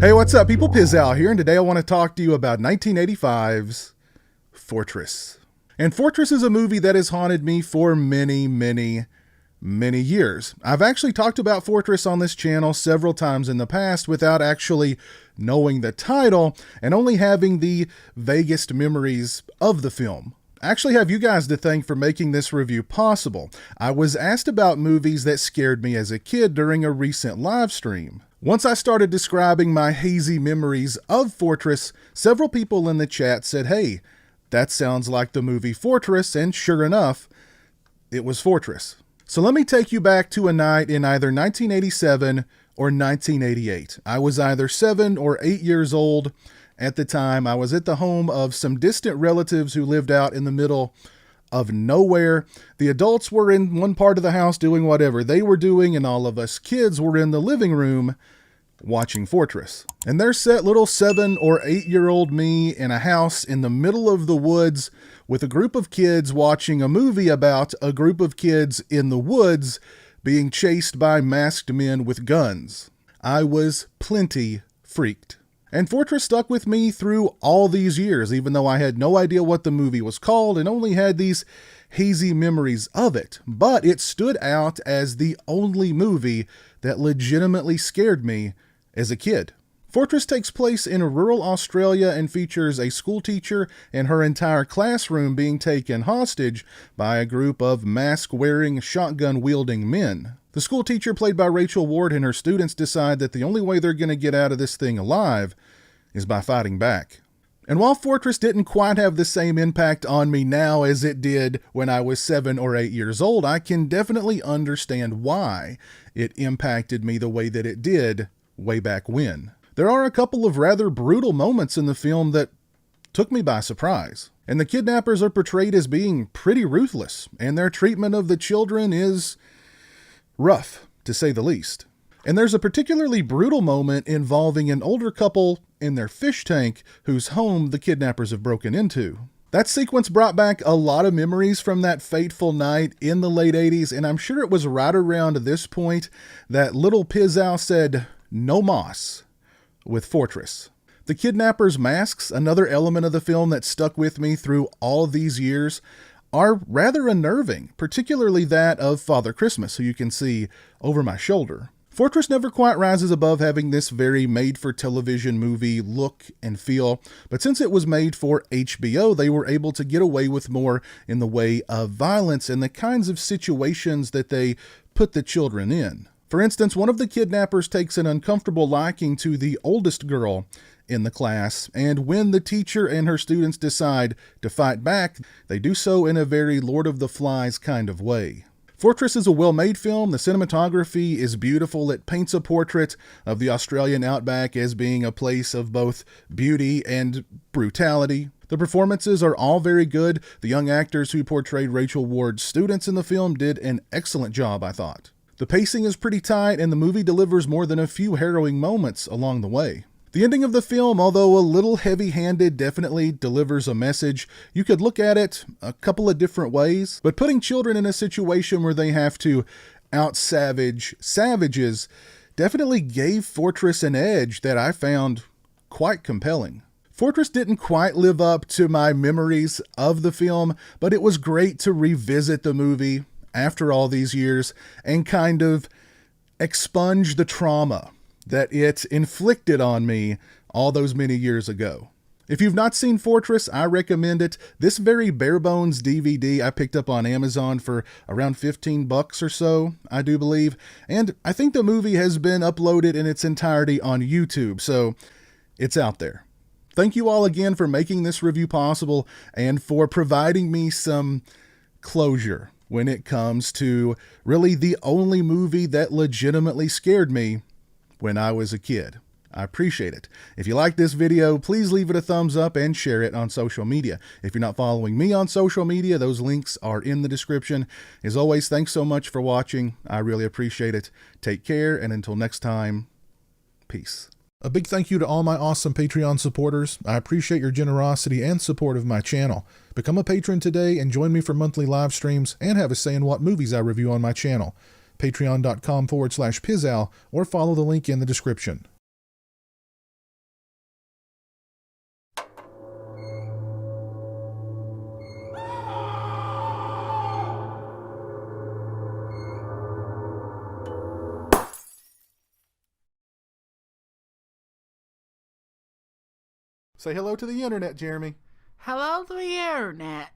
Hey, what's up, people? Pizowell here, and today I want to talk to you about 1985's Fortress. And Fortress is a movie that has haunted me for many years. I've actually talked about Fortress on this channel several times in the past without actually knowing the title and only having the vaguest memories of the film. I actually have you guys to thank for making this review possible. I was asked about movies that scared me as a kid during a recent live stream. Once I started describing my hazy memories of Fortress, several people in the chat said, hey, that sounds like the movie Fortress, and sure enough, it was Fortress. So let me take you back to a night in either 1987 or 1988. I was either 7 or 8 years old at the time. I was at the home of some distant relatives who lived out in the middle of nowhere. The adults were in one part of the house doing whatever they were doing, and all of us kids were in the living room watching Fortress. And there sat little 7 or 8 year old me in a house in the middle of the woods with a group of kids watching a movie about a group of kids in the woods being chased by masked men with guns. I was plenty freaked. And Fortress stuck with me through all these years, even though I had no idea what the movie was called and only had these hazy memories of it. But it stood out as the only movie that legitimately scared me as a kid. Fortress takes place in rural Australia and features a school teacher and her entire classroom being taken hostage by a group of mask-wearing, shotgun-wielding men. The school teacher, played by Rachel Ward, and her students decide that the only way they're going to get out of this thing alive is by fighting back. And while Fortress didn't quite have the same impact on me now as it did when I was 7 or 8 years old, I can definitely understand why it impacted me the way that it did way back when. There are a couple of rather brutal moments in the film that took me by surprise. And the kidnappers are portrayed as being pretty ruthless, and their treatment of the children is rough, to say the least. And there's a particularly brutal moment involving an older couple in their fish tank whose home the kidnappers have broken into. That sequence brought back a lot of memories from that fateful night in the late 80s, and I'm sure it was right around this point that little Pizzow said, "No moss," with Fortress. The kidnappers' masks, another element of the film that stuck with me through all these years, are rather unnerving, particularly that of Father Christmas, who you can see over my shoulder. Fortress never quite rises above having this very made-for-television movie look and feel, but since it was made for HBO, they were able to get away with more in the way of violence and the kinds of situations that they put the children in. For instance, one of the kidnappers takes an uncomfortable liking to the oldest girl in the class, and when the teacher and her students decide to fight back, they do so in a very Lord of the Flies kind of way. Fortress is a well-made film. The cinematography is beautiful. It paints a portrait of the Australian outback as being a place of both beauty and brutality. The performances are all very good. The young actors who portrayed Rachel Ward's students in the film did an excellent job, I thought. The pacing is pretty tight, and the movie delivers more than a few harrowing moments along the way. The ending of the film, although a little heavy-handed, definitely delivers a message. You could look at it a couple of different ways, but putting children in a situation where they have to out-savage savages definitely gave Fortress an edge that I found quite compelling. Fortress didn't quite live up to my memories of the film, but it was great to revisit the movie after all these years and kind of expunge the trauma that it inflicted on me all those many years ago. If you've not seen Fortress, I recommend it. This very bare bones DVD I picked up on Amazon for around $15 or so, I do believe. And I think the movie has been uploaded in its entirety on YouTube, so it's out there. Thank you all again for making this review possible and for providing me some closure when it comes to really the only movie that legitimately scared me when I was a kid. I appreciate it. If you like this video, please leave it a thumbs up and share it on social media. If you're not following me on social media, those links are in the description. As always, thanks so much for watching. I really appreciate it. Take care, and until next time, peace. A big thank you to all my awesome Patreon supporters. I appreciate your generosity and support of my channel. Become a patron today and join me for monthly live streams and have a say in what movies I review on my channel. Patreon.com/Pizowell or follow the link in the description. Say hello to the internet, Jeremy. Hello to the internet.